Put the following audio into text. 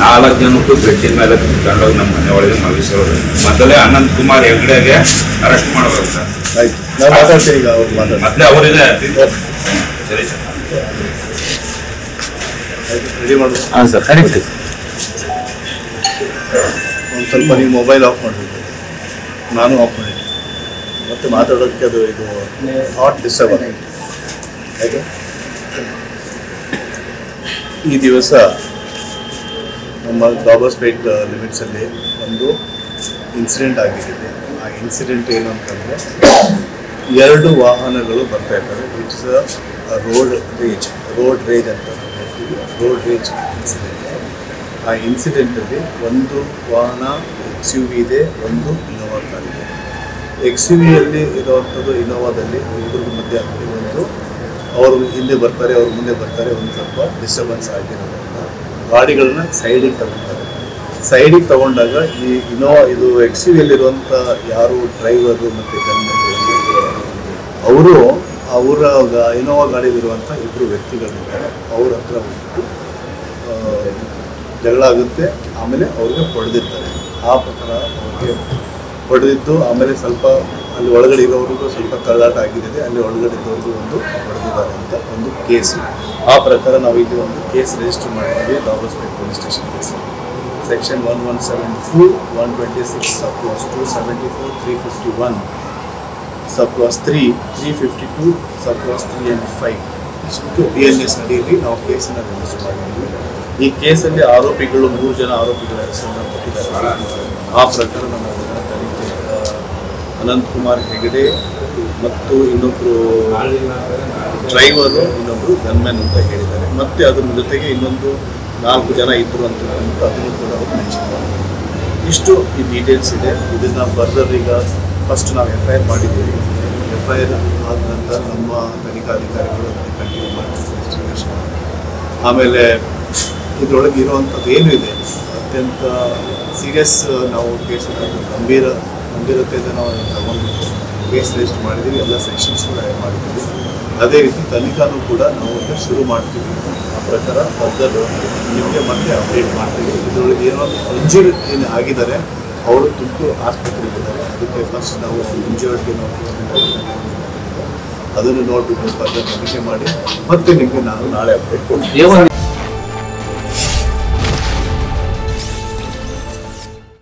4 ಜನಕ್ಕೂ ಬೆಟ್ಟಿನ ಮೇಲೆ ಕುತ್ಕೊಂಡೋಗಿ ನಮ್ಮ ಮನೆ ಒಳಗೆ ಮಲಗಿಸೋರು. ಮೊದಲೇ ಅನಂತ್ ಕುಮಾರ್ ಹೆಗ್ಡೆಗೆ ಅರೆಸ್ಟ್ ಮಾಡಬೇಕು ಸರ್. ಮೊದಲೇ ಅವರಿದೆ. ಸರಿ ಸರ್, ರೆಡಿ ಮಾಡೋದು. ಹಾಂ ಸರ್, ಕರೆಕ್ಟ್. ಒಂದು ಸ್ವಲ್ಪ ನೀವು ಮೊಬೈಲ್ ಆಫ್ ಮಾಡಬೇಕು, ನಾನು ಆಫ್ ಮಾಡಿದ್ದೆ. ಮತ್ತೆ ಮಾತಾಡೋದಕ್ಕೆ ಅದು ಇದು ನಾಟ್ ಡಿಸ್ಟರ್ಬ್ ಆಗಿದೆ. ಆಯಿತು. ಈ ದಿವಸ ನಮ್ಮ ದಾಬಾಸ್ಪೇಟ್ ಲಿಮಿಟ್ಸಲ್ಲಿ ಒಂದು ಇನ್ಸಿಡೆಂಟ್ ಆಗಿರುತ್ತೆ. ಆ ಇನ್ಸಿಡೆಂಟ್ ಏನು ಅಂತಂದರೆ 2 ವಾಹನಗಳು ಬರ್ತಾ ಇರ್ತವೆ. ಇಟ್ಸ್ ರೋಡ್ ರೇಜ್ ಅಂತ ಹೇಳ್ತೀವಿ. ರೋಡ್ ರೇಜ್ ಇನ್ಸಿಡೆಂಟ್. ಆ ಇನ್ಸಿಡೆಂಟಲ್ಲಿ ಒಂದು ವಾಹನ XUV ಇದೆ, ಒಂದು ಇನೋವಾ ಕಾರ್ ಇದೆ. XUVಯಲ್ಲಿ ಇರುವಂಥದ್ದು ಇನೋವಾದಲ್ಲಿ ಇಬ್ಬರ ಮಧ್ಯೆ ಒಂದು ಅವರು ಹಿಂದೆ ಬರ್ತಾರೆ, ಅವ್ರು ಮುಂದೆ ಬರ್ತಾರೆ, ಒಂದು ಸ್ವಲ್ಪ ಡಿಸ್ಟರ್ಬೆನ್ಸ್ ಆಗಿರೋದ್ರಿಂದ ಗಾಡಿಗಳನ್ನ ಸೈಡಿಗೆ ತಗೊಳ್ತಾರೆ. ಸೈಡಿಗೆ ತಗೊಂಡಾಗ ಈ ಇನೋವಾ ಇದು XUVಯಲ್ಲಿರುವಂಥ ಯಾರು ಡ್ರೈವರು ಮತ್ತು ಅವರು ಇನೋವಾ ಗಾಡಿಯಲ್ಲಿರುವಂಥ 2 ವ್ಯಕ್ತಿಗಳಿರ್ತಾರೆ. ಅವ್ರ ಹತ್ರ ಹೋಗ್ಬಿಟ್ಟು ಜಗಳ ಆಗುತ್ತೆ. ಆಮೇಲೆ ಅವ್ರಿಗೆ ಹೊಡೆದಿರ್ತಾರೆ. ಆ ಪ್ರಕಾರ ಅವ್ರಿಗೆ ಹೊಡೆದಿದ್ದು ಆಮೇಲೆ ಸ್ವಲ್ಪ ಅಲ್ಲಿ ಒಳಗಡೆ ಇರೋರಿಗೂ ಸ್ವಲ್ಪ ತಳ್ಳಾಟ ಆಗಿರುತ್ತೆ. ಅಲ್ಲಿ ಒಳಗಡೆ ಇದ್ದವ್ರಿಗೂ ಒಂದು ಹೊಡೆದಿದ್ದಾರೆ ಅಂತ ಒಂದು ಕೇಸು. ಆ ಪ್ರಕಾರ ನಾವು ಇಲ್ಲಿ ಒಂದು ಕೇಸ್ ರಿಜಿಸ್ಟರ್ ಮಾಡಿದ್ದೀವಿ. Dabaspet police station case section 1172, 126, sub class 274, 351, sub class 3, 352, sub class 3 and 5 ಇಷ್ಟು BNS ಅಡಿಯಲ್ಲಿ ನಾವು ಕೇಸನ್ನು ರಿಜಿಸ್ಟರ್ ಮಾಡಿದ್ದೀವಿ. ಈ ಕೇಸಲ್ಲಿ ಆರೋಪಿಗಳು 3 ಜನ ಆರೋಪಿಗಳ ಹೆಸರನ್ನು ಕೊಟ್ಟಿದ್ದಾರೆ. ಆ ಪ್ರಕಾರ ನಮ್ಮ ತನಿಖೆ ಅನಂತ್ ಕುಮಾರ್ ಹೆಗಡೆ ಮತ್ತು ಇನ್ನೊಬ್ಬರು ಡ್ರೈವರು, ಇನ್ನೊಬ್ಬರು ಗನ್ಮ್ಯಾನ್ ಅಂತ ಹೇಳಿದ್ದಾರೆ. ಮತ್ತು ಅದ್ರ ಜೊತೆಗೆ ಇನ್ನೊಂದು 4 ಜನ ಇದ್ದರು ಅಂತ ಅದನ್ನು ಕೂಡ ಅವರು ಮೆನ್ಷನ್ ಮಾಡಿದ್ದಾರೆ. ಇಷ್ಟು ಈ ಡೀಟೇಲ್ಸ್ ಇದೆ. ಇದನ್ನು ಫರ್ದರ್ ಈಗ ಫಸ್ಟ್ ನಾವು FIR ಮಾಡಿದ್ದೀವಿ. FIR ಆದ ನಂತರ ನಮ್ಮ ತನಿಖಾಧಿಕಾರಿಗಳು ಅದನ್ನು ಕಂಟಿನ್ಯೂ ಮಾಡ್ತಾರೆ. ಆಮೇಲೆ ಇದರೊಳಗೆ ಇರುವಂಥದ್ದು ಏನು ಇದೆ ಅತ್ಯಂತ ಸೀರಿಯಸ್ ನಾವು ಕೇಸನ್ನು ಗಂಭೀರತೆಯಿಂದ ನಾವು ತಗೊಂಡು ಕೇಸ್ ರಿಜಿಸ್ಟರ್ ಮಾಡಿದ್ದೀವಿ. ಎಲ್ಲ ಸೆಕ್ಷನ್ಸ್ ಕೂಡ ಆ್ಯಡ್ ಮಾಡಿದ್ದೀವಿ. ಅದೇ ರೀತಿ ತನಿಖಾನೂ ಕೂಡ ನಾವು ಈಗ ಶುರು ಮಾಡ್ತೀವಿ. ಆ ಪ್ರಕಾರ ಫರ್ದರ್ ನಿಮಗೆ ಮತ್ತೆ ಅಪ್ಡೇಟ್ ಮಾಡ್ತೀವಿ. ಇದರೊಳಗೆ ಏನೋ ಇಂಜೂರಿ ಏನು ಆಗಿದ್ದಾರೆ ಅವರು ತುಮಕೂರು ಆಸ್ಪತ್ರೆಗಿದ್ದಾರೆ. ಅದಕ್ಕೆ ಫಸ್ಟ್ ನಾವು ಇಂಜೂರ್ಡ್ಗೆ ನಾವು ಅದನ್ನು ನೋಡಿಬಿಟ್ಟು ಫರ್ದರ್ ತನಿಖೆ ಮಾಡಿ ಮತ್ತೆ ನಿಮಗೆ ನಾನು ನಾಳೆ ಅಪ್ಡೇಟ್ ಕೊಡ್ತೀನಿ.